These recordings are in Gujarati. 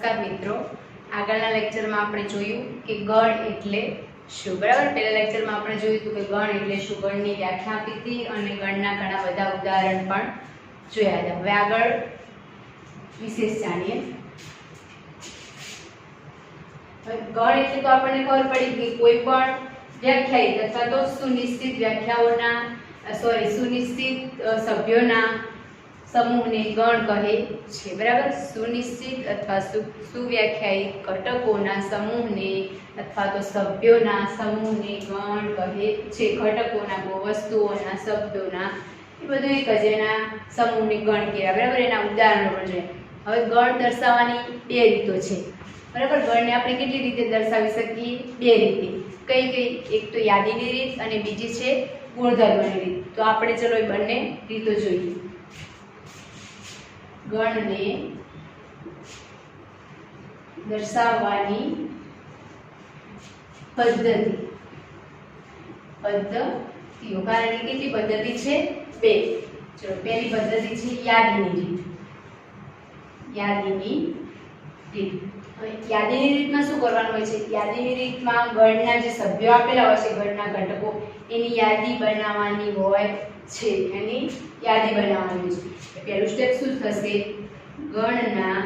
નમસ્કાર મિત્રો, આગળના લેક્ચરમાં આપણે જોયું કે ગણ એટલે શું. બરાબર, પહેલા લેક્ચરમાં આપણે જોયું હતું કે ગણ એટલે શું, ગણની વ્યાખ્યા આપી હતી અને ગણના ઘણા બધા ઉદાહરણ પણ જોયા હતા. હવે આગળ વિશેષ જાણીએ. ગણ એટલે તો આપણને ખબર પડી કે કોઈ પણ વ્યાખ્યાયિત અથવા તો સુનિશ્ચિત સુનિશ્ચિત સભ્યોના સમૂહને ગણ કહે છે. બરાબર, સુનિશ્ચિત અથવા સુવ્યાખ્યાયિત ઘટકોના સમૂહને અથવા તો સભ્યોના સમૂહને ગણ કહે છે. ઘટકોના, વસ્તુઓના, શબ્દોના, એ બધું એક જ એના સમૂહને ગણ કહેવાય. બરાબર, એના ઉદાહરણો પણ જોઈએ. હવે ગણ દર્શાવવાની બે રીતો છે. બરાબર, ગણને આપણે કેટલી રીતે દર્શાવી શકીએ? બે રીતે. કઈ કઈ? એક તો યાદીની રીત અને બીજી છે ગુણધર્મની રીત. તો આપણે ચલો એ બંને રીતો જોઈએ. ગણને દર્શાવવાની પદ્ધતિઓ, કારણ કે કેટલી પદ્ધતિ છે? બે. ચલો, પહેલી પદ્ધતિ છે યાદીની રીત. યાદીની રીતમાં શું કરવાનું હોય છે? યાદીની રીતમાં ગણના જે સભ્યો આપેલા હોય છે, ગણના ઘટકો, એની યાદી બનાવવાની હોય છે. એની યાદી બનાવવાની છે. પહેલું સ્ટેપ શું થશે? ગણના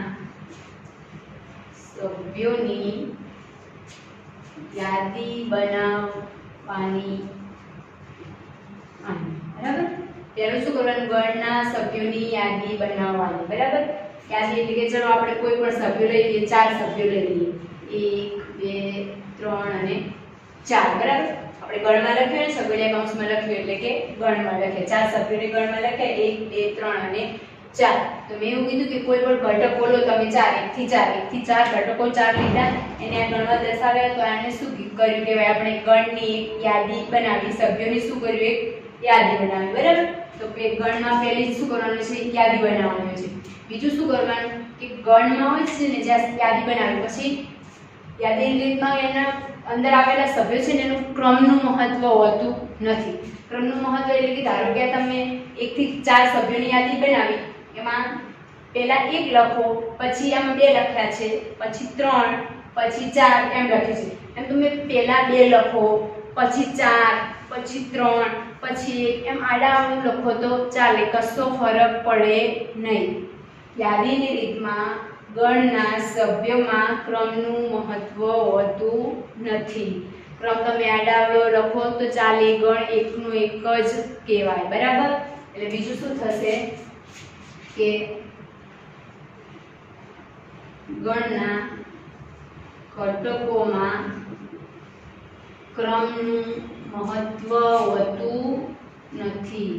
સભ્યોની યાદી બનાવવાની. બરાબર, પહેલું શું કરવાનું? ગણના સભ્યોની યાદી બનાવવાની. બરાબર, યાદી એટલે કે ચલો આપણે કોઈ પણ સભ્યો લઈ લઈએ, 4 સભ્યો લઈ લઈએ, 1 2 3 અને 4. બરાબર, આપણે ગણમાં લખ્યું ને, સગડિયા કૌંસમાં લખ્યું એટલે કે ગણમાં લખે. 4 સભ્યોને ગણમાં લખે, 1 2 3 અને 4. તો મેં એવું કીધું કે કોઈ પણ ઘટકો લો તમે 4, 1 થી 4 ઘટકો 4 લીધા, એને આ ગણમાં દર્શાવ્યા. તો આને શું કર્યું કહેવાય? આપણે ગણની એક યાદી બનાવી, સભ્યોની શું કર્યું? એક યાદી બનાવી. બરાબર, તો ગણમાં પહેલી શું કરવાનું છે? યાદી બનાવવાની છે. બીજું શું કરવાનું કે ગણમાં હોય છે ને, જ્યાં યાદી બનાવી પછી યાદીની રીતમાં એના અંદર આવેલા સભ્યો છે ને, એનું ક્રમનું મહત્વ હોતું નથી. ક્રમનું મહત્વ એટલે કે ધારો કે તમે 1 થી 4 સભ્યોની યાદી બનાવી, એમાં પહેલા 1 લખો, પછી આમાં 2 લખ્યા છે, પછી 3, પછી 4 એમ લખ્યું છે. એમ તમે પહેલા 2 લખો, પછી 4, પછી 3, પછી 1 એમ આડાઅવળું લખો તો ચાલે, કશો ફરક પડે નહીં. યાદીની રીતમાં ગણના સભ્યોમાં ક્રમનું મહત્વ હોતું નથી. ક્રમ તમે આડાઅવળો લખો તો ચાલે, ગણ એકનું એક જ કહેવાય. બરાબર, એટલે બીજું શું થશે કે ગણના ઘટકોમાં ક્રમનું મહત્વ હોતું નથી.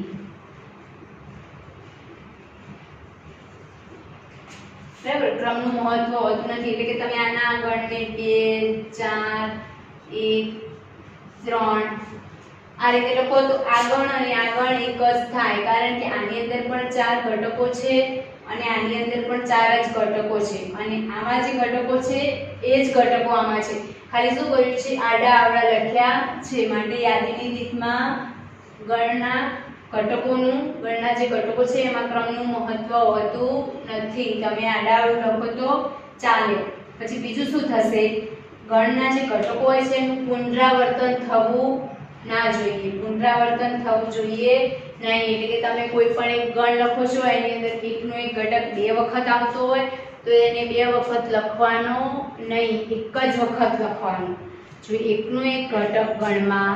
બરાબર, ક્રમનું મહત્વ હોતું નથી એટલે કે તમે આના ગણને 2 4 1 3 આ રીતે લખો તો આ ગણ અને આ ગણ એક જ થાય, કારણ કે આની અંદર પણ 4 ઘટકો છે અને આની અંદર પણ 4 જ ઘટકો છે, અને આમાં જે ઘટકો છે એ જ ઘટકો આમાં છે. ખાલી શું કર્યું છે? આડા આવડા લખ્યા છે. માટે યાદીની રીતમાં ગણના જે ઘટકો છે એમાં ક્રમનું મહત્વ હોતું નથી. તમે આડાઅવળું લખો તો ચાલે. પછી બીજું શું થશે? ગણના જે ઘટકો હોય છે એનું પુનરાવર્તન થવું ના જોઈએ. પુનરાવર્તન થવું જોઈએ નહીં. એટલે કે તમે કોઈ પણ એક ગણ લખો છો, એની અંદર એકનો એક ઘટક 2 વખત આવતો હોય તો એને 2 વખત લખવાનો નહીં, એક જ વખત લખવાનો. જો એકનો એક ઘટક ગણમાં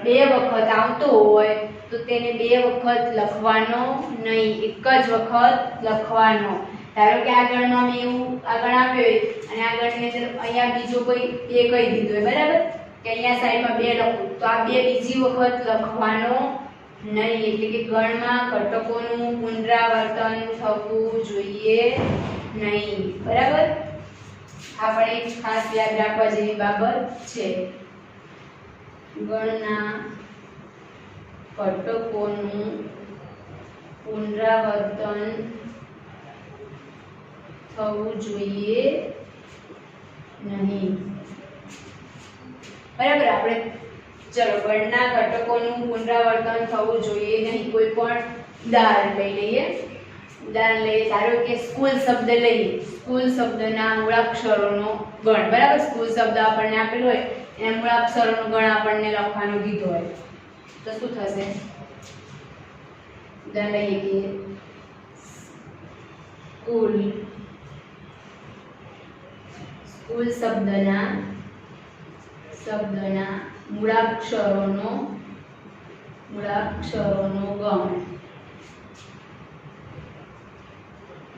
2 વખત આવતો હોય તો તેને 2 વખત લખવાનો નહીં, એક જ વખત લખવાનો. ધારો કે આ ગણમાં મેં એવું આગળ આપ્યો હોય અને આ ગણની અંદર અહીંયા બીજો કોઈ 2 કહી દીધો હોય. બરાબર, કે અહીંયા સાઈડમાં 2 લખું તો આ 2 બીજી વખત લખવાનો નહીં. એટલે કે ગણમાં ઘટકોનું પુનરાવર્તન થવું જોઈએ નહીં. બરાબર, આ પણ એક ખાસ યાદ રાખવા જેવી બાબત છે. ગણના ઘટકોનું પુનરાવર્તન થવું જોઈએ નહીં. બરાબર, આપણે ચલો ગણના ઘટકોનું પુનરાવર્તન થવું જોઈએ નહીં. કોઈ પણ ઉદાહરણ લઈ લઈએ. ઉદાહરણ લઈએ, ધારો કે સ્કૂલ શબ્દ લઈએ, સ્કૂલ શબ્દના મૂળાક્ષરોનો ગણ, બરાબર. સ્કૂલ શબ્દ આપણને આપેલો હોય એના મૂળાક્ષરોનો ગણ આપણને લખવાનો કીધો હોય તો શું થશે? ઉદાહરણ લઈએ કે સ્કૂલ, સ્કૂલ શબ્દના મૂળાક્ષરોનો ગણ,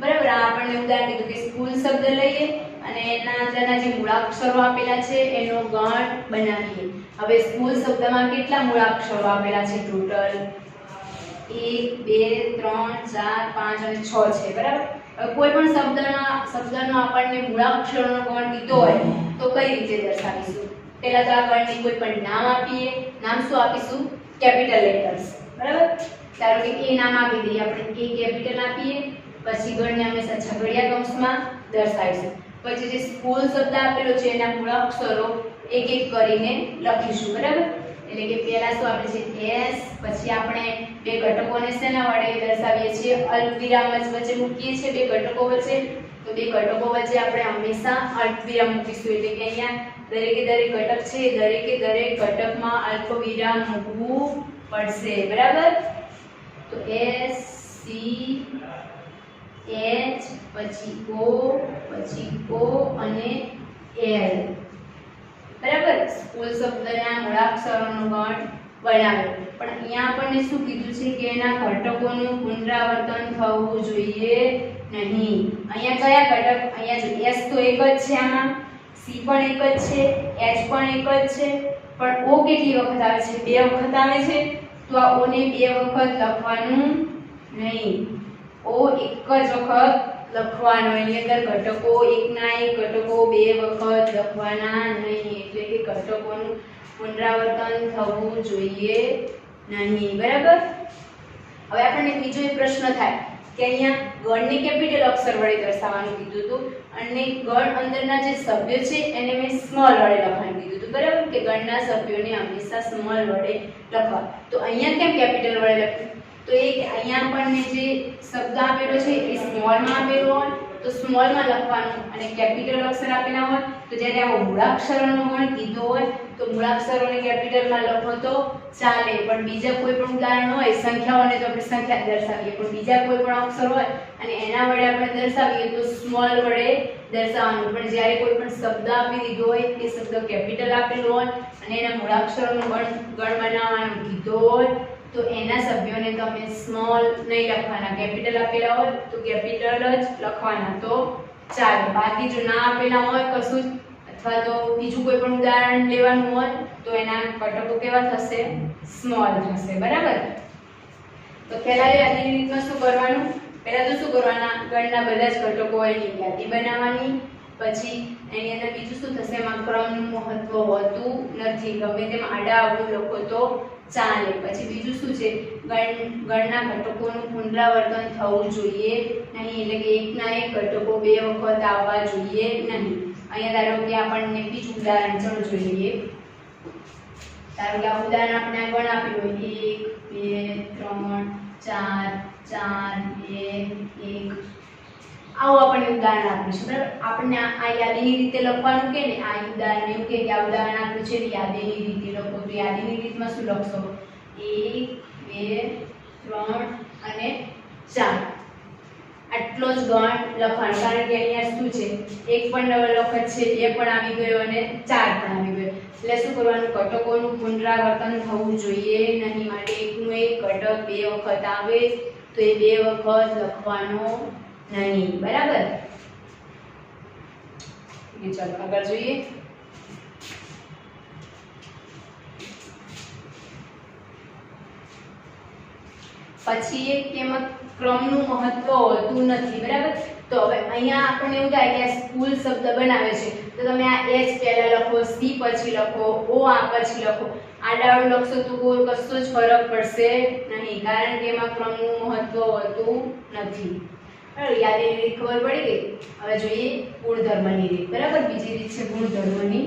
બરાબર. આ આપણને ઉદાહરણ કીધું કે સ્કૂલ શબ્દ લઈએ અને એના અંદરના જે મૂળાક્ષરો આપેલા છે એનો ગણ બનાવીએ. હવે સ્કૂલ શબ્દમાં કેટલા મૂળાક્ષરો આપેલા છે? ટોટલ 1 2 3 4 5 અને 6 છે, બરાબર. હવે કોઈ પણ શબ્દનો આપણને મૂળાક્ષરોનો ગણ કીધો હોય તો કઈ રીતે દર્શાવીશું? પહેલા તો આ ગણને કોઈ પણ નામ આપીએ. નામ શું આપીશું? કેપિટલ લેટર્સ, બરાબર. ધારો કે એ નામ આપી દઈએ આપણે, એ કેપિટલ આપીએ. પછી ગણને હંમેશા છગડીયા કૌંસમાં દર્શાવીશું. પછી જે સ્કૂલ શબ્દ આપેલો છે એના મૂળાક્ષરો એક એક કરીને લખીશું, બરાબર. એટલે કે પહેલા શું આપે છે? S. પછી આપણે બે ઘટકોને શેના વડે દર્શાવીએ છીએ? અલ્પવિરામ વચ્ચે મૂકીએ છીએ બે ઘટકો વચ્ચે. તો બે ઘટકો વચ્ચે આપણે હંમેશા અલ્પવિરામ મૂકીશું. એટલે કે અહીંયા દરેક ઘટક છે, દરેક ઘટકમાં અલ્પવિરામ મૂકવું પડશે, બરાબર. તો S C H પછી O પછી O અને L, બરાબર. સ્કૂલ શબ્દના મૂળાક્ષરોનો ગણ બનાવ્યો. પણ અહીંયા આપણને શું કીધું છે કે એના ઘટકોનું પુનરાવર્તન થવું જોઈએ નહીં. અહીંયા કયા ઘટક? અહીંયા જો S તો એક જ છે, આમાં C પણ એક જ છે, H પણ એક જ છે, પણ O કેટલી વખત આવે છે? 2 વખત આવે છે. તો આ O ને 2 વખત લખવાનું નહીં. O એક જ વખત લખવાનો. એની અંદર ઘટકો એકના એક ઘટકો 2 વખત લખવાના નહીં. એટલે કે ઘટકોનું પુનરાવર્તન થવું જોઈએ નહીં, બરાબર. હવે આપણને બીજો એક પ્રશ્ન થાય કે અહીંયા ગણને કેપિટલ અક્ષર વડે દર્શાવવાનું કીધું હતું અને ગણ અંદરના જે સભ્યો છે એને મેં સ્મોલ વડે લખવાનું કીધું હતું, બરાબર. કે ગણના સભ્યોને હંમેશા સ્મોલ વડે લખવા. તો અહીંયા કેમ કેપિટલ વડે લખ્યું? તો એ અહીંયા આપણને જે શબ્દ આપેલો છે એ સ્મોલમાં આપેલો હોય તો સ્મોલમાં લખવાનું, અને કેપિટલ અક્ષર આપેલા હોય તો જ્યારે આવો મૂળાક્ષરોનો ગણ કીધો હોય તો મૂળાક્ષરોને કેપિટલમાં લખો તો ચાલે. પણ બીજા કોઈ પણ ઉદાહરણ હોય, સંખ્યાઓને તો આપણે સંખ્યા દર્શાવીએ, પણ બીજા કોઈ પણ અક્ષર હોય અને એના વડે આપણે દર્શાવીએ તો સ્મોલ વડે દર્શાવવાનું. પણ જ્યારે કોઈ પણ શબ્દ આપી દીધો હોય, એ શબ્દ કેપિટલ આપેલો હોય અને એના મૂળાક્ષરોનો ગણ બનાવવાનું કીધો હોય તો એના સભ્યોને તમે સ્મોલ નહીં લખવાના. કેપિટલ આપેલા હોય તો કેપિટલ જ લખવાના તો ચાલે. બાકી જો ના આપેલા હોય કશું જ, અથવા તો બીજું કોઈ પણ ઉદાહરણ લેવાનું હોય તો એના ઘટકો કેવા થશે? સ્મોલ થશે, બરાબર. તો પહેલા યાદીની રીતમાં શું કરવાનું? પહેલા તો શું કરવાના? ગણના બધા જ ઘટકો હોય એની યાદી બનાવવાની. પછી એની અંદર બીજું શું થશે? એમાં ક્રમનું મહત્વ હોતું નથી. ગમે તેમ આડા અવળું લખો તો ચાલે. પછી બીજું શું છે? ગણના ઘટકોનું પુનરાવર્તન થવું જોઈએ નહીં. એટલે કે એકના એક ઘટકો 2 વખત આવવા જોઈએ નહીં. અહીંયા ધારો કે આપણને બીજું ઉદાહરણ ચલો જોઈ લઈએ. ધારો કે આ ઉદાહરણ આપણે આ ગણ આપેલું હોય 1 2 3 4 4 2 1. આવું આપણને ઉદાહરણ આપ્યું છે, બરાબર. આપણને આ યાદીની રીતે લખવાનું કે ને, આ ઉદાહરણ એવું કે આ ઉદાહરણ આપ્યું છે યાદીની રીતે લખો. તો યાદીની રીતમાં શું લખશો? 1 2 3 અને 4. આટલો જ ગણ લખવાનો. કારણ કે અહીંયા શું છે? એક પણ ડબલ વખત છે, 2 પણ આવી ગયો અને 4 પણ આવી ગયો. એટલે શું કરવાનું? ઘટકોનું પુનરાવર્તન થવું જોઈએ નહીં. માટે એકનું એક ઘટક 2 વખત આવે તો એ 2 વખત લખવાનો નહીં, બરાબર. ચાલો આગળ જોઈએ. પછી એક કે એમાં ક્રમનું મહત્વ હોતું નથી, બરાબર. તો હવે અહીંયા આપણને એવું થાય કે આ સ્કૂલ શબ્દ બનાવે છે તો તમે આ H પહેલા લખો, C પછી લખો, O આ પછી લખો. આડાવડું લખશો તો કોઈ કશો જ ફરક પડશે નહીં, કારણ કે એમાં ક્રમનું મહત્વ હોતું નથી. યાદીની રીત ખબર પડી ગઈ. હવે જોઈએ ગુણધર્મની રીત, બરાબર. બીજી રીત છે ગુણધર્મની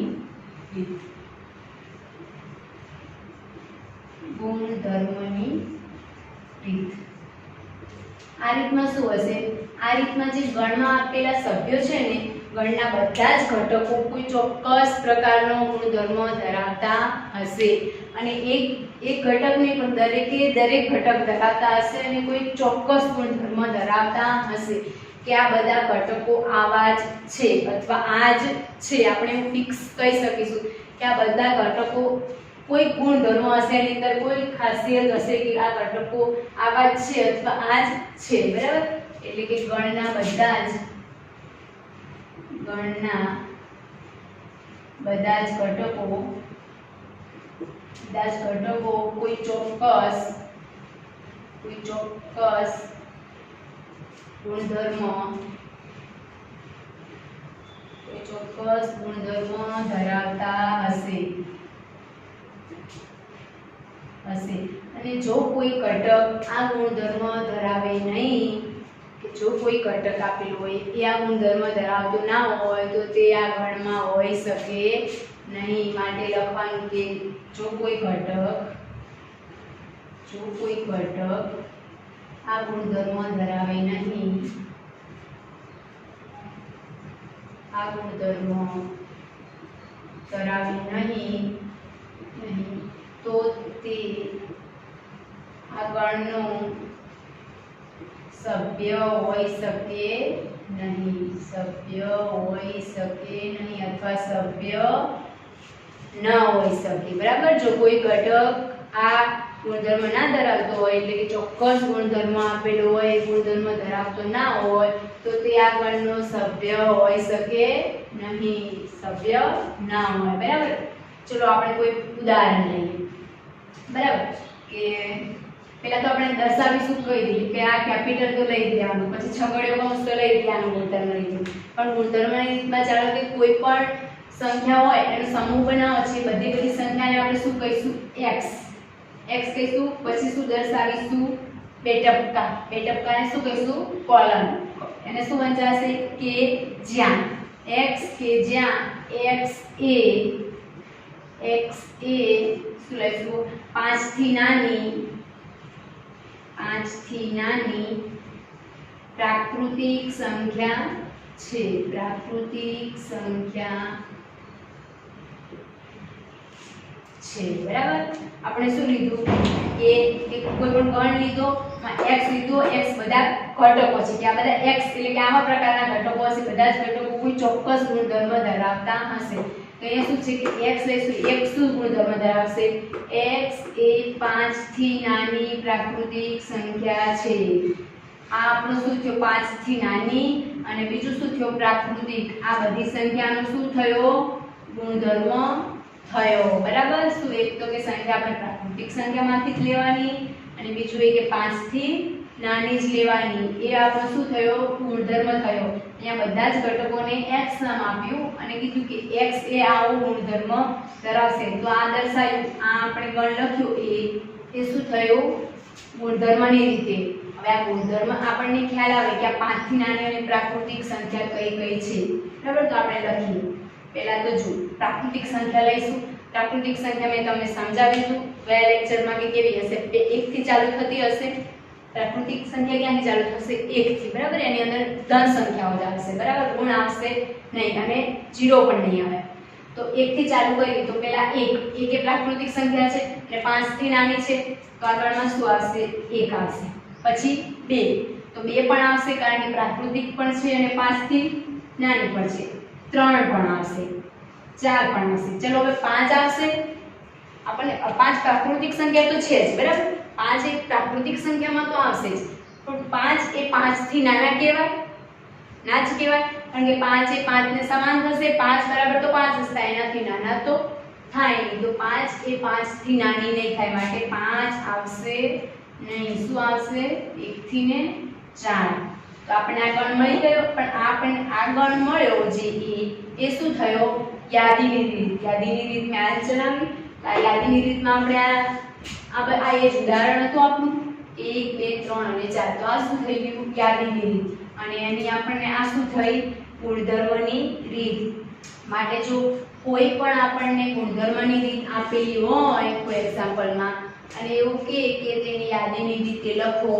રીત. ગુણધર્મની રીત આ રીતમાં શું હશે? આ રીતમાં જે ગણમાં આપેલા સભ્યો છે ને, ગણના બધા જ ઘટકો કોઈ ચોક્કસ પ્રકારનો ગુણધર્મ ધરાવતા હશે અને એક ઘટક નહીં પણ દરેકે દરેક ઘટક ધરાવતા હશે અને કોઈ ચોક્કસ ગુણધર્મ ધરાવતા હશે કે આ બધા ઘટકો આવા જ છે અથવા આ જ છે. આપણે એવું ફિક્સ કહી શકીશું કે આ બધા ઘટકો કોઈ ગુણધર્મ હશે, એની અંદર કોઈ ખાસિયત હશે કે આ ઘટકો આવા જ છે અથવા આ જ છે. બરાબર? એટલે કે ગણના બધા જ ઘટકો કોઈ ચોક્કસ ગુણધર્મ ધરાવતા હશે અને જો કોઈ ઘટક આ ગુણધર્મ ધરાવે નહીં, કે જો કોઈ ઘટક આપેલું હોય એ આ ગુણધર્મ ધરાવતો ના હોય તો તે આ ગણમાં હોઈ શકે નહીં. માટે લખવાનું કે જો કોઈ ઘટક આ ગુણધર્મ ધરાવે નહીં, તો તે આ ગણનો સભ્ય હોઈ શકે નહીં અથવા સભ્ય ન હોઈ શકે. બરાબર? જો કોઈ ઘટક આ ગુણધર્મ ના ધરાવતો હોય એટલે કે ચોક્કસ ગુણધર્મ આપેલો હોય, ગુણધર્મ ધરાવતો ના હોય તો તે આ ગણનો સભ્ય હોઈ શકે નહીં, સભ્ય ના હોય. બરાબર? ચલો આપણે કોઈ ઉદાહરણ લઈએ. બરાબર? કે પહેલા તો આપણે દર્શાવીશું કહી દીધું કે આ કેપિટલ તો લઈ દેવાનું, પછી છગડીયો કૌંસ તો લઈ દેવાનું ગુણધર્મ રીતનું. પણ ગુણધર્મની રીતમાં ચાલો કે કોઈ પણ સંખ્યા હોય એનો સમૂહ બનાવો છે, બધી સંખ્યાને આપણે શું કહીશું? x કહીશું. પછી શું દર્શાવીશું? બે ટપકાને શું કહીશું? કોલમ. એને શું વંચાશે? કે જ્યાં x કે જ્યાં x એ શું લઈશું? 5 થી નાની પ્રાકૃતિક સંખ્યા છે. બરાબર? આપણે શું લીધું કે કોઈ પણ ગણ લીધો, x લીધો, x બધા ઘટકો છે કે આ બધા x એટલે કે આવા પ્રકારના ઘટકો હશે, બધા જ ઘટકો કોઈ ચોક્કસ ગુણધર્મ ધરાવતા હશે. તો અહીંયા શું છે કે x લઈશું, x શું ગુણધર્મ ધરાવશે? x એ 5 થી નાની પ્રાકૃતિક સંખ્યા છે. આ આપણો શું થયો? 5 થી નાની અને બીજું શું થયો? પ્રાકૃતિક. આ બધી સંખ્યાનો શું થયો? ગુણધર્મ થયો. બરાબર? શું? એક તો કે સંખ્યા આપણે પ્રાકૃતિક સંખ્યામાંથી જ લેવાની અને બીજું એ કે 5 થી નાની જ લેવાની. એ આપણો શું થયો? ગુણધર્મ થયો. અહીંયા બધા જ ઘટકોને x નામ આપ્યું અને કીધું કે x એ આવો ગુણધર્મ ધરાવશે. તો આ દર્શાવ્યું, આ આપણે ગણ લખ્યું એ શું થયું? ગુણધર્મની રીતે. હવે આ ગુણધર્મ આપણને ખ્યાલ આવે કે આ 5 થી નાની અને પ્રાકૃતિક સંખ્યા કઈ છે. બરાબર? તો આપણે લખીએ. પહેલા તો જો પ્રાકૃતિક સંખ્યા લઈશું. પ્રાકૃતિક સંખ્યા મેં તમને સમજાવી દીધું ગયા લેક્ચરમાં કે કેવી હશે? 1 થી ચાલુ થતી હશે. પ્રાકૃતિક સંખ્યા ક્યાંથી ચાલુ થશે? 1 થી. બરાબર? એની અંદર ધન સંખ્યાઓ જ આવશે. બરાબર? ઋણ આવશે નહીં અને 0 પણ નહીં આવે. તો 1 થી ચાલુ કરીએ તો પહેલા 1 એ પ્રાકૃતિક સંખ્યા છે અને 5 થી નાની છે તો આગળમાં શું આવશે? 1 આવશે. પછી 2 તો 2 પણ આવશે કારણ કે પ્રાકૃતિક પણ છે અને 5 થી નાની પણ છે. 3 પણ આવશે, 4 પણ આવશે. ચલો હવે 5 આવશે. આપણને 5 પ્રાકૃતિક સંખ્યા તો છે જ. બરાબર? 5 એક પ્રાકૃતિક સંખ્યામાં તો આવશે જ, પણ 5 એ 5 થી નાના કહેવાય? ના જ કહેવાય, કારણ કે 5 એ 5 ને સમાન થશે. 5 બરાબર તો 5 જ થાય, એનાથી નાના તો થાય નહીં. તો 5 એ 5 થી નાની નહીં થાય, માટે 5 આવશે નહીં. શું આવશે? 1 થી ને 4. તો આપણે આ ગણ મળી ગયો, પણ આપણે આ ગણ મળ્યો જે એ શું થયો? યાદીની રીત. યાદીની રીત મેં આજ જણાવી. આ યાદીની રીતમાં આપણે આ એ જ ઉદાહરણ હતું આપણું 1 2 3 અને 4. તો આ શું થઈ ગયું? યાદીની રીત. અને એની આપણને આ શું થઈ? ગુણધર્મની રીત. માટે જો કોઈ પણ આપણને ગુણધર્મની રીત આપેલી હોય કોઈ એક્ઝામ્પલમાં અને એવું કે તેની યાદીની રીતે લખો,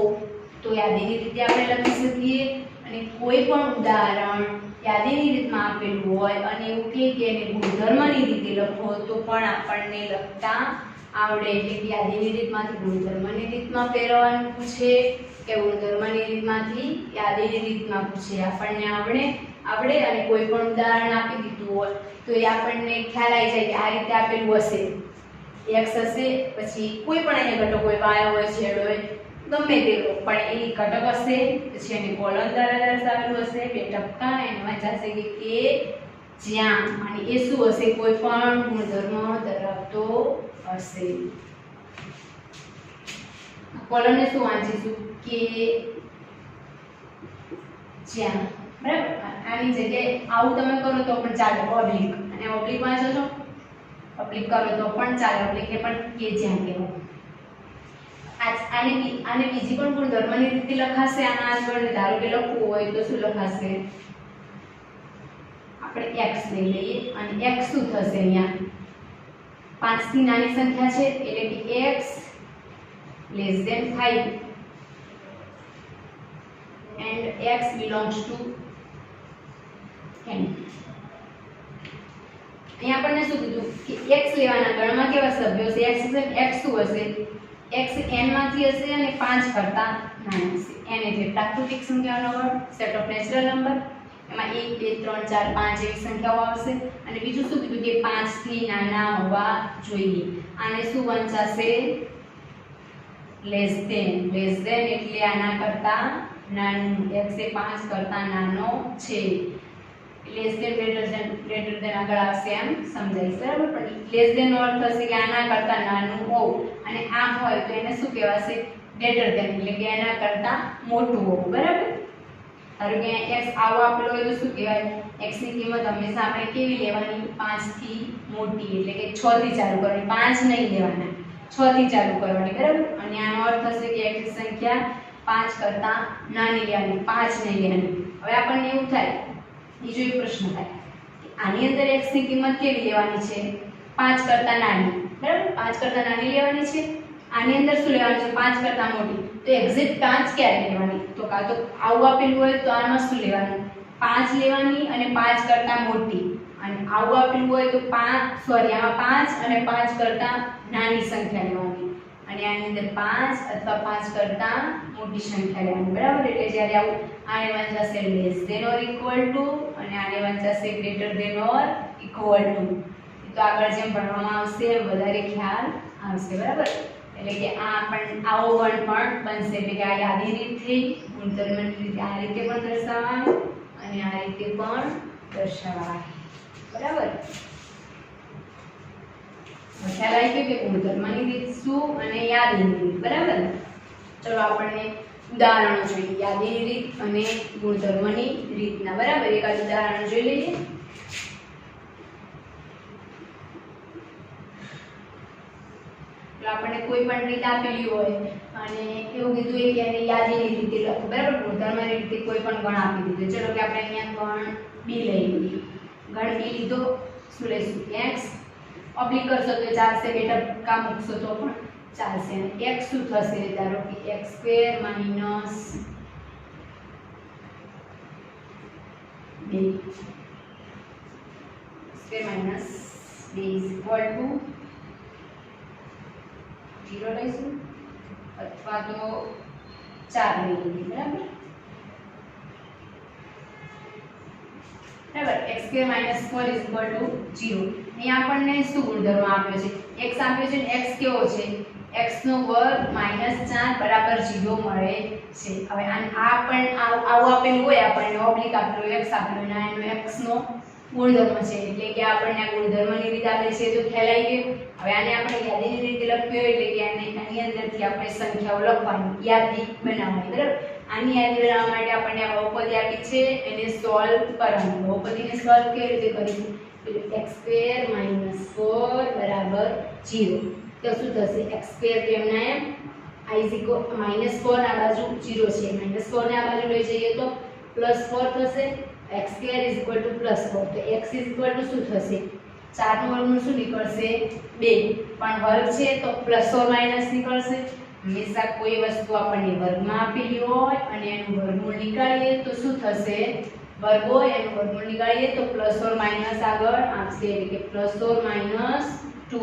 તો યાદીની રીતે આપણે લખી શકીએ. અને કોઈ પણ ઉદાહરણ યાદીની રીતમાં આપેલું હોય અને એવું કહે કે એને ગુણધર્મની રીતે લખો તો પણ આપણને લખતા આવડે. એટલે કે યાદીની રીતમાંથી ગુણધર્મની રીતમાં ફેરવવાનું પૂછે કે ગુણધર્મની રીતમાંથી યાદીની રીતમાં પૂછે, આપણને આવડે. અને કોઈ પણ ઉદાહરણ આપી દીધું હોય તો એ આપણને ખ્યાલ આવી જાય કે આ રીતે આપેલું હશે, x હશે, પછી કોઈ પણ અહીંયા ઘટક હોય, y હોય, z હોય, ગમે તે પણ એ ઘટક હશે, પછી એની કોલમ દ્વારા દર્શાવેલું હશે, બે ટપકા, એમાં જશે કે જ્યાં, અને એ શું હશે, કોઈ પણ ગુણધર્મ ધરાવતો હશે. કોલમને શું વાંચીશું કે જ્યાં, બરાબર. આની જગ્યાએ આવું તમે કરો તો પણ ચાલે, ઓબ્લિક, અને ઓબ્લિક વાંચો છો, ઓબ્લિક કરો તો પણ ચાલે, ઓબ્લિકને પણ કે જ્યાં કહેવાય. આને બીજી પણ ગુણધર્મની રીતે લખાશે. આના આગળ ધારો કે લખવું હોય તો શું લખાશે, આપણે x લઈ લઈએ અને x શું થશે, અહીંયા 5 થી નાની સંખ્યા છે એટલે કે x less than 5 and x belongs to n. અહીંયા આપણને શું કીધું કે x લેવાના ગણમાં કેવા સભ્યો છે, x શું હશે, x n માંથી હશે અને 5 કરતા નાના હશે. n એટલે પ્રાકૃતિક સંખ્યાઓનો વર્ગ, સેટ ઓફ નેચરલ નંબર, એમાં 1 2 3 4 5 એવી સંખ્યાઓ આવશે. અને બીજું શું કીધું કે 5 થી નાના હોવા જોઈએ. આને શું વંચાશે, લેસ ધેન એટલે આના કરતા નાનું, x એ 5 કરતા નાનો છે. લેસ ધેન ગ્રેટર ધેન આગળ આવશે એમ સમજાય, બરાબર. પણ લેસ ધેન નો અર્થ થશે કે આના કરતા નાનું હોવું, અને આમ હોય તો એને શું કહેવાશે, ગ્રેટર ધેન, એટલે કે એના કરતા મોટું હોવું, બરાબર. ધારો કે x આવો આપેલો હોય તો શું કહેવાય, x ની કિંમત હંમેશા આપણે કેવી લેવાની, 5 થી મોટી, એટલે કે 6 થી ચાલુ કરવાની, 5 નહીં લેવાના, 6 થી ચાલુ કરવાની, બરાબર. અને આનો અર્થ થશે કે x ની સંખ્યા 5 કરતા નાની લેવાની, 5 નહીં લેવાની. હવે આપણને એવું થાય, બીજો એક પ્રશ્ન થાય કે આની અંદર x ની કિંમત કેવી લેવાની છે, 5 કરતા નાની, બરાબર. 5 કરતા નાની લેવાની છે. આની અંદર શું લેવાનું છે, 5 કરતા મોટી. તો એક્ઝેક્ટ 5 ક્યારે લેવાની, તો કાં તો આવું આપેલું હોય તો આમાં શું લેવાનું, 5 લેવાની અને 5 કરતા મોટી. અને આવું આપેલું હોય તો આમાં 5 અને 5 કરતા નાની સંખ્યા લેવાની. અને આની અંદર 5 અથવા 5 કરતા મોટી સંખ્યા લેવાની, બરાબર. એટલે જ્યારે આવું આને વંચાશે less than or equal to અને આને વંચાશે greater than or equal to. તો આગળ જેમ ભણવામાં આવશે એમ વધારે ખ્યાલ આવશે, બરાબર. એટલે કે આ પણ આવો વર્ડ પણ બનશે, એટલે કે આ યાદી રીતથી ગુણધર્મની રીતે આ રીતે પણ દર્શાવાય અને આ રીતે પણ દર્શાવાય, બરાબર. ખ્યાલ આવી ગયો કે ગુણધર્મની રીત શું અને યાદીની રીત, બરાબર. ચલો આપણને ઉદાહરણો જોઈએ, યાદીની રીત અને ગુણધર્મની રીતના, બરાબર. એકાદ ઉદાહરણ જોઈ લઈએ. આપણને કોઈ પણ રીત આપેલી હોય અને એવું કીધું હોય કે એને યાદીની રીતે લખો, બરાબર. ગુણધર્મની રીતે કોઈ પણ ગણ આપી દીધો. ચલો કે આપણે અહીંયા ગણ b લઈ લઈએ. ગણ b લીધો, શું લઈશું, x. ઓબ્લિક કરશો તો ચાલશે, બે ટપકા મૂકશો તો પણ ચાલશે. અને x શું થશે, ધારો કે x² - 2 0 લઈશું અથવા તો 4 લઈ લઈએ, બરાબર. x² - 4 = 0. અહીં આપણને શું ગુણધર્મ આપ્યો છે, x આપ્યો છે ને x કેવો છે, x² - 4 = 0 મળે છે. હવે આ પણ આવું આપેલું હોય, આપણને ઓબ્લિક આપેલું હોય, x આપેલું હોય અને એનો x નો ગુણધર્મ છે, એટલે કે આપણને આ ગુણધર્મની રીત આપેલી છે તો ખ્યાલ આવી ગયો. હવે આને આપણે યાદીની રીતે લખ્યું હોય, એટલે કે આની અંદરથી આપણે સંખ્યાઓ લખવાની, યાદી બનાવવાની, બરાબર. આની યાદી બનાવવા માટે આપણને આ બહુપદી આપી છે, એને સોલ્વ કરવાનું. બહુપદીને સોલ્વ કેવી રીતે કરીશું, x² - 4 = 0. તો શું થશે, x² તો એમના એમ i -4 આ બાજુ 0 છે, -4 ને આ બાજુ લઈ જઈએ તો +4 થશે. x² = +4. તો x = શું થશે, 4 નું વર્ગમૂળ શું નીકળશે, 2. પણ વર્ગ છે તો પ્લસ ઓર માઈનસ નીકળશે. હંમેશા કોઈ વસ્તુ આપણને વર્ગમાં આપેલી હોય અને એનું વર્ગમૂળ નીકાળીએ તો શું થશે? વર્ગ હોય એનું વર્ગમૂળ નીકાળીએ તો પ્લસ ઓર માઈનસ આગળ આવશે એટલે કે પ્લસ ઓર માઈનસ 2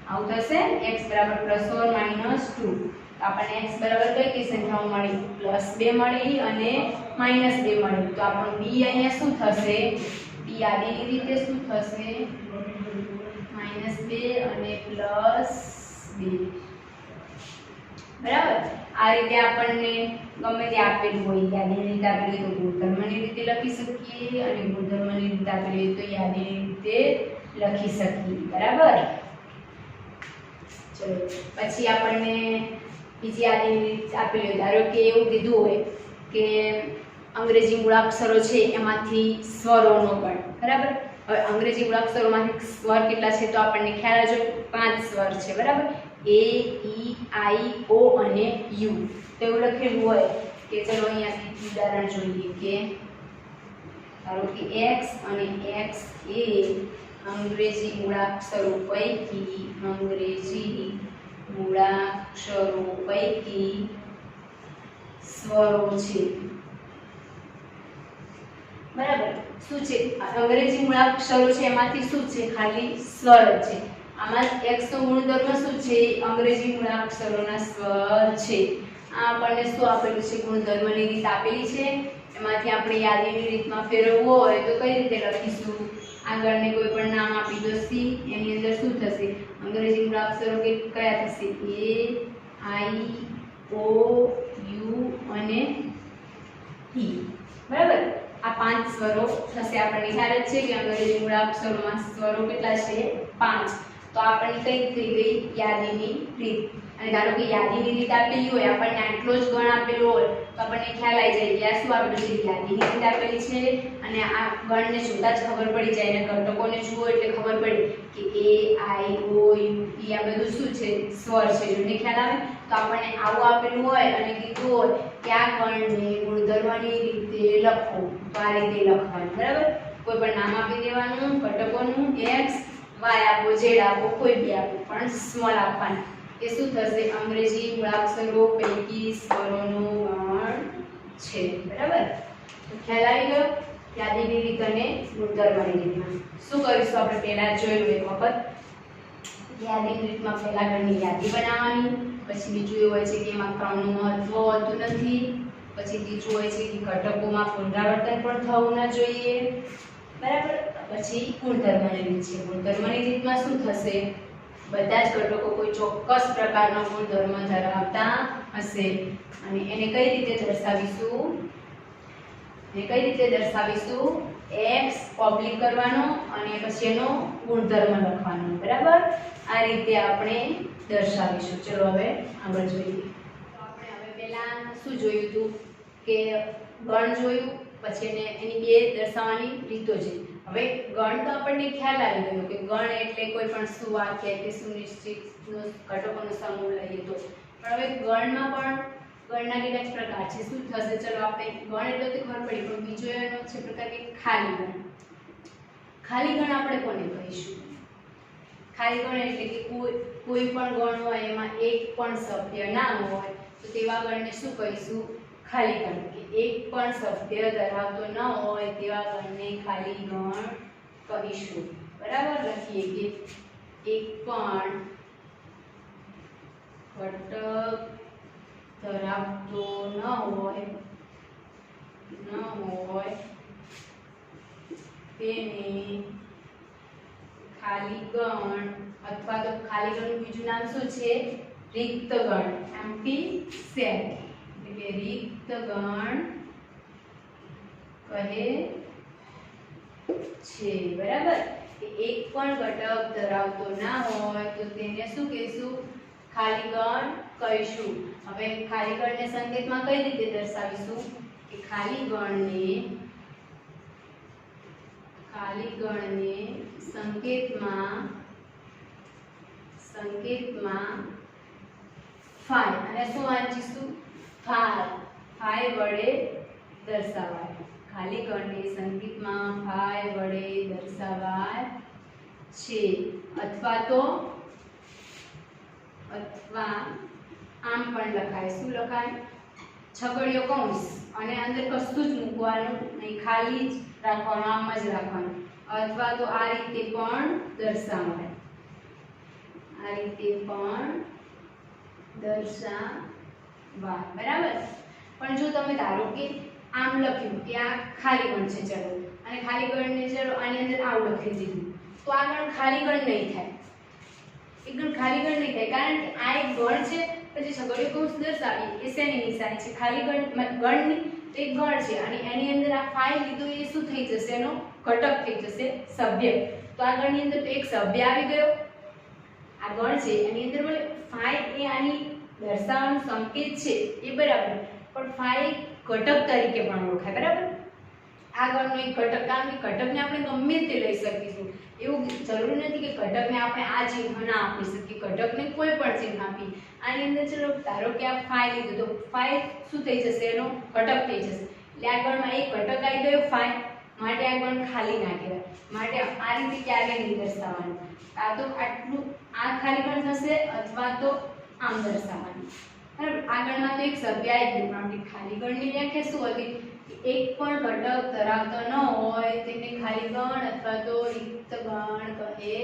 આવું થશે x બરાબર પ્લસ ઓર માઈનસ 2 આપણને x બરાબર કઈ કઈ સંખ્યાઓ મળી? પ્લસ 2 મળી અને માઈનસ 2 મળી તો આપણું b અહીંયા શું થશે? b આની રીતે શું થશે? -2 અને +2 બરાબર આ રીતે આપણને ગમે તે આપેલું હોય યાદીની રીતે આપેલી તો ગુણધર્મની રીતે લખી શકીએ અને ગુણધર્મની રીતે આપેલી તો યાદીની રીતે લખી શકીએ બરાબર ચલો પછી આપણને બીજી યાદીની રીત આપેલી હોય ધારો કે એવું કીધું હોય કે અંગ્રેજી મૂળાક્ષરો છે એમાંથી સ્વરોનો ગણ બરાબર હવે અંગ્રેજી મૂળાક્ષરોમાંથી સ્વર કેટલા છે તો આપણને ખ્યાલ છે 5 સ્વર છે બરાબર A, E, I, O અને U તો એવું લખેલું હોય કે ચલો અહીંયાથી ઉદાહરણ જોઈએ કે ધારો કે X અને X એ અંગ્રેજી મૂળાક્ષરો પૈકી સ્વરો છે બરાબર શું છે અંગ્રેજી મૂળાક્ષરો છે એમાંથી શું છે ખાલી સ્વર જ છે આમાં x નો ગુણધર્મ શું છે અંગ્રેજી મૂળાક્ષરોના સ્વર છે આ આપણને શું આપેલું છે ગુણધર્મની રીત આપેલી છે એમાંથી આપણે યાદીની રીતમાં ફેરવવું હોય તો કઈ રીતે લખીશું આગળને કોઈ પણ નામ આપી દો c એની અંદર શું થશે અંગ્રેજી મૂળાક્ષરો કયા થશે a i o u અને e બરાબર આ 5 સ્વરો થશે આપણને ખ્યાલ જ છે કે અંગ્રેજી મૂળાક્ષરોમાં સ્વરો કેટલા છે 5 તો આપણને કઈ થઈ ગઈ યાદીની રીત અને ધારો કે યાદીની રીત આપેલી હોય આપણને આટલો જ ગણ આપેલો હોય તો આપણને ખ્યાલ આવી જાય કે આ શું આપેલું છે યાદીની રીત આપેલી છે અને આ ગણને જોતા જ ખબર પડી જાય અને ઘટકોને જુઓ એટલે ખબર પડી કે a i o u e આ બધું શું છે સ્વર છે જોને ખ્યાલ આવે તો આપણને આવું આપેલું હોય અને કીધું હોય કે આ ગણને ગુણધર્મની રીતે લખો તો આ રીતે લખવાનું બરાબર કોઈ પણ નામ આપી દેવાનું ઘટકોનું x y આપો z આપો કોઈ બી આપો પણ સ્મોલ આપવાનું એ શું થશે અંગ્રેજી મૂળાક્ષરો પૈકી સ્વરોનો ગણ છે બરાબર તો ખ્યાલ આવી ગયો યાદીની રીત અને ગુણધર્મની રીતમાં શું કરીશું આપણે પહેલા જોયું એક વખત યાદીની રીતમાં પહેલા ગણની યાદી બનાવવાની પછી બીજું એવું હોય છે કે એમાં ક્રમનું મહત્વ હોતું નથી પછી ત્રીજું હોય છે કે ઘટકોમાં પુનરાવર્તન પણ થવું ન જોઈએ બરાબર પછી ગુણધર્મની રીત છે ગુણધર્મની રીતમાં શું થશે બધા જ ઘટકો કોઈ ચોક્કસ પ્રકારનો ગુણધર્મ ધરાવતા હશે અને એને કઈ રીતે દર્શાવીશું x પબ્લિક કરવાનો અને પછી એનો ગુણધર્મ લખવાનો બરાબર આ રીતે આપણે દર્શાવીશું ચલો હવે આગળ જોઈએ આપણે હવે પહેલા શું જોયું હતું કે ગણ જોયું પછી એની બે દર્શાવવાની રીતો છે હવે ગણ તો આપણને ખ્યાલ આવી ગયો કે ગણ એટલે કોઈ પણ સુવાક્ય કે સુનિશ્ચિત ઘટકોનો સમૂહ લઈએ તો પણ હવે ગણમાં પણ ગણના કેટલાક પ્રકાર છે શું થશે ચલો આપણે ગણ એટલે તો ખબર પડી પણ બીજો એનો છે પ્રકાર કે ખાલી ગણ આપણે કોને કહીશું ખાલી ગણ એટલે કે કોઈ પણ ગણ હોય એમાં એક પણ સભ્ય ના હોય તો તેવા ગણને શું કહીશું ખાલી ગણ કે એક પણ સભ્ય ધરાવતો ન હોય તેવા ગણને ખાલી ગણ કહીશું બરાબર લખીએ કે એક પણ ઘટક ધરાવતો ન હોય તેને ખાલી ગણ અથવા તો ખાલી ગણનું બીજું નામ શું છે રિક્ત ગણ એમ્પ્ટી સેટ એટલે રિક્ત ગણ કહે છે બરાબર એક પણ ઘટક ધરાવતો ના હોય તો તેને શું કહીશું ખાલી ગણ કહીશું હવે ખાલી ગણને સંકેતમાં કઈ રીતે દર્શાવીશું કે ખાલી ગણને સંકેતમાં 5 અને શું વાંચીશું 5 વડે દર્શાવાય ખાલી ગણને સંકેતમાં 5 વડે દર્શાવાય છે અથવા આમ પણ લખાય. શું લખાય? છગડીયો કૌંસ અને અંદર કશું જ મૂકવાનું નહીં, ખાલી જ રાખવાનું, આમ જ રાખવાનું. અથવા તો આ રીતે પણ દર્શાવાય, આ રીતે પણ દર્શાવાય. બરાબર. પણ જો તમે ધારો કે આમ લખ્યું કે આ ખાલી ગણ છે, ચલો, અને ખાલી ગણને ચલો આની અંદર આવું લખી દીધું, તો આ ગણ ખાલી ગણ નહીં થાય. એક ગણ ખાલી ગણ નહીં થાય, કારણ કે આ એક ગણ છે, પછી છગડીયો કૌંસ દર્શાવી એ શેની નિશાની છે? ખાલી ગણની. તો એક ગણ છે અને એની અંદર આ ફાઈ લીધું, એ શું થઈ જશે? એનો ઘટક થઈ જશે, સભ્ય. તો આ ગણની અંદર તો એક સભ્ય આવી ગયો. આ ગણ છે એની અંદર બોલે ફાઈ એ આની દર્શાવવાનો સંકેત છે, એ બરાબર, પણ ફાઈ ઘટક તરીકે પણ ઓળખાય. બરાબર. આ ગણનો એક ઘટક, કારણ કે ઘટકને આપણે ગમે તે લઈ શકીશું, એવું જરૂરી નથી કે ઘટકને આપણે આ ચિહ્ન ના આપી શકીએ, ઘટકને કોઈ પણ ચિહ્ન આપી. આની અંદર ચલો ધારો કે આ ફાઈ લીધું, તો ફાઈ શું થઈ જશે? એનો ઘટક થઈ જશે. એટલે આ ગણમાં એક ઘટક આવી ગયો ફાઈ, માટે આ ગણ ખાલી ના કહેવાય. માટે આ રીતે ક્યારે નહીં દર્શાવવાનું, કાં તો આટલું આ ખાલી ગણ થશે અથવા તો આમ દર્શાવવાનું. બરાબર. આ ગણમાં તો એક સભ્ય આવી ગયું, આપણે ખાલી ગણની વ્યાખ્યા શું હતી? એક પણ ઘટક ધરાવતો ન હોય તેને ખાલી ગણ અથવા તો રિક્ત ગણ કહે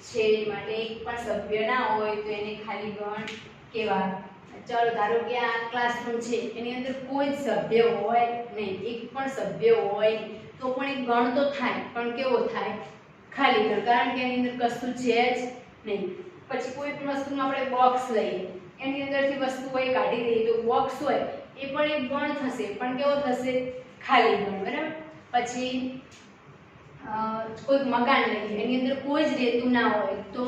છે. માટે એક પણ સભ્ય ના હોય તો એને ખાલી ગણ કહેવાય. ચાલો ધારો કે આ ક્લાસરૂમ છે, એની અંદર કોઈ જ સભ્ય હોય નહીં, એક પણ સભ્ય હોય તો પણ એક ગણ તો થાય, પણ કેવો થાય? ખાલી ગણ, કારણ કે એની અંદર કશું છે જ નહીં. પછી કોઈ પણ વસ્તુનું આપણે બોક્સ લઈએ, એની અંદરથી વસ્તુ હોય કાઢી દઈએ, તો બોક્સ હોય એ પણ એક ગણ થશે, પણ કેવો થશે? ખાલી ગણ. બરાબર. પછી કોઈ મકાન લઈએ, એની અંદર કોઈ જ રહેતું ના હોય તો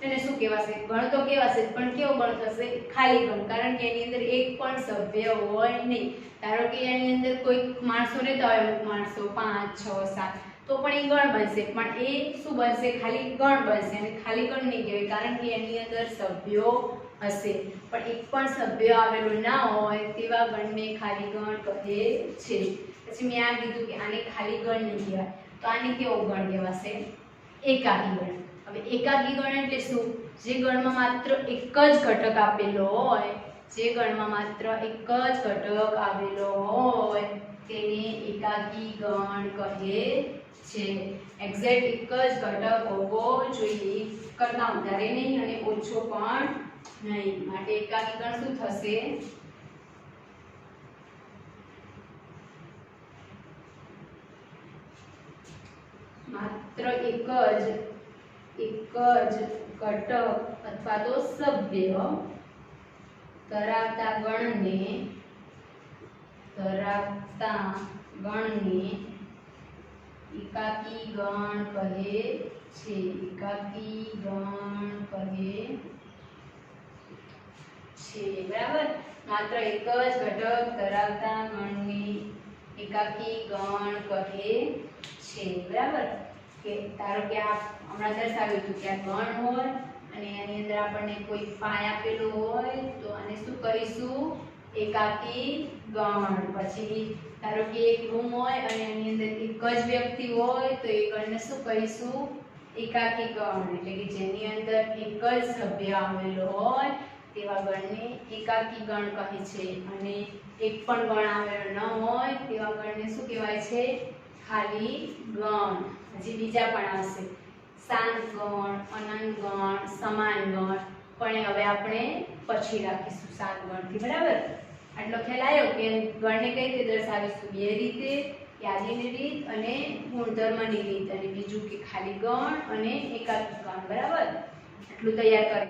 એને શું કહેવાશે? ગણ તો કહેવાશે, પણ કેવો ગણ થશે? ખાલી ગણ, કારણ કે એની અંદર એક પણ સભ્ય હોય નહીં. ધારો કે એની અંદર કોઈ માણસો રહેતા હોય, અમુક માણસો 5, 6, 7, તો પણ એ ગણ બનશે, પણ એ શું બનશે? ખાલી ગણ બનશે. અને ખાલી ગણ નહીં કહેવાય, કારણ કે એની અંદર સભ્યો હશે, પણ એક પણ સભ્ય આવેલો ના હોય તેવા ગણને ખાલી ગણ કહે છે. પછી મેં આ કીધું કે આને ખાલી ગણ નહીં કહેવાય, તો આને કેવો ગણ કહેવાશે? એકાકી ગણ. હવે એકાકી ગણ એટલે શું? જે ગણમાં માત્ર એક જ ઘટક આપેલો હોય, જે ગણમાં માત્ર એક જ ઘટક આવેલો હોય તેને એકાકી ગણ કહે છે. એક્ઝેક્ટ એક જ ઘટક હોવો જોઈએ, કરતા વધારે નહીં અને ઓછો પણ નહીં. માટે એકાકી ગણ શું થશે? માત્ર એક જ ઘટક અથવા તો સભ્ય ધરાવતા ગણને એકાકી ગણ કહે છે. એકાકી ગણ કહે છે. બરાબર. માત્ર એક જ ઘટક ધરાવતા ગણને એકાકી ગણ કહે છે. બરાબર. કે ધારો કે આ હમણાં દર્શાવ્યું હતું કે આ ગણ હોય અને એની અંદર આપણને કોઈ ફાઈ આપેલો હોય તો આને શું કરીશું? એકાકી ગણ. પછી ધારો કે એક રૂમ હોય અને એની અંદર એક જ વ્યક્તિ હોય તો એ ગણને શું કહીશું? એકાકી ગણ. એટલે કે જેની અંદર એક જ સભ્ય આવેલો હોય તેવા ગણને એકાકી ગણ કહે છે. અને એક પણ ગણ આવેલો ન હોય તેવા ગણને શું કહેવાય છે? ખાલી ગણ. હજી બીજા પણ આવશે, શાંત ગણ, અનંત ગણ, સમાન ગણ, પણ હવે આપણે પછી રાખીશું શાંત ગણથી. બરાબર. આટલો ખ્યાલ આવ્યો કે ગણને કઈ રીતે દર્શાવીશું? બે રીતે, યાદીની રીત અને ગુણધર્મની રીત, અને બીજું કે ખાલી ગણ અને એકાકી ગણ. બરાબર. આટલું તૈયાર કરી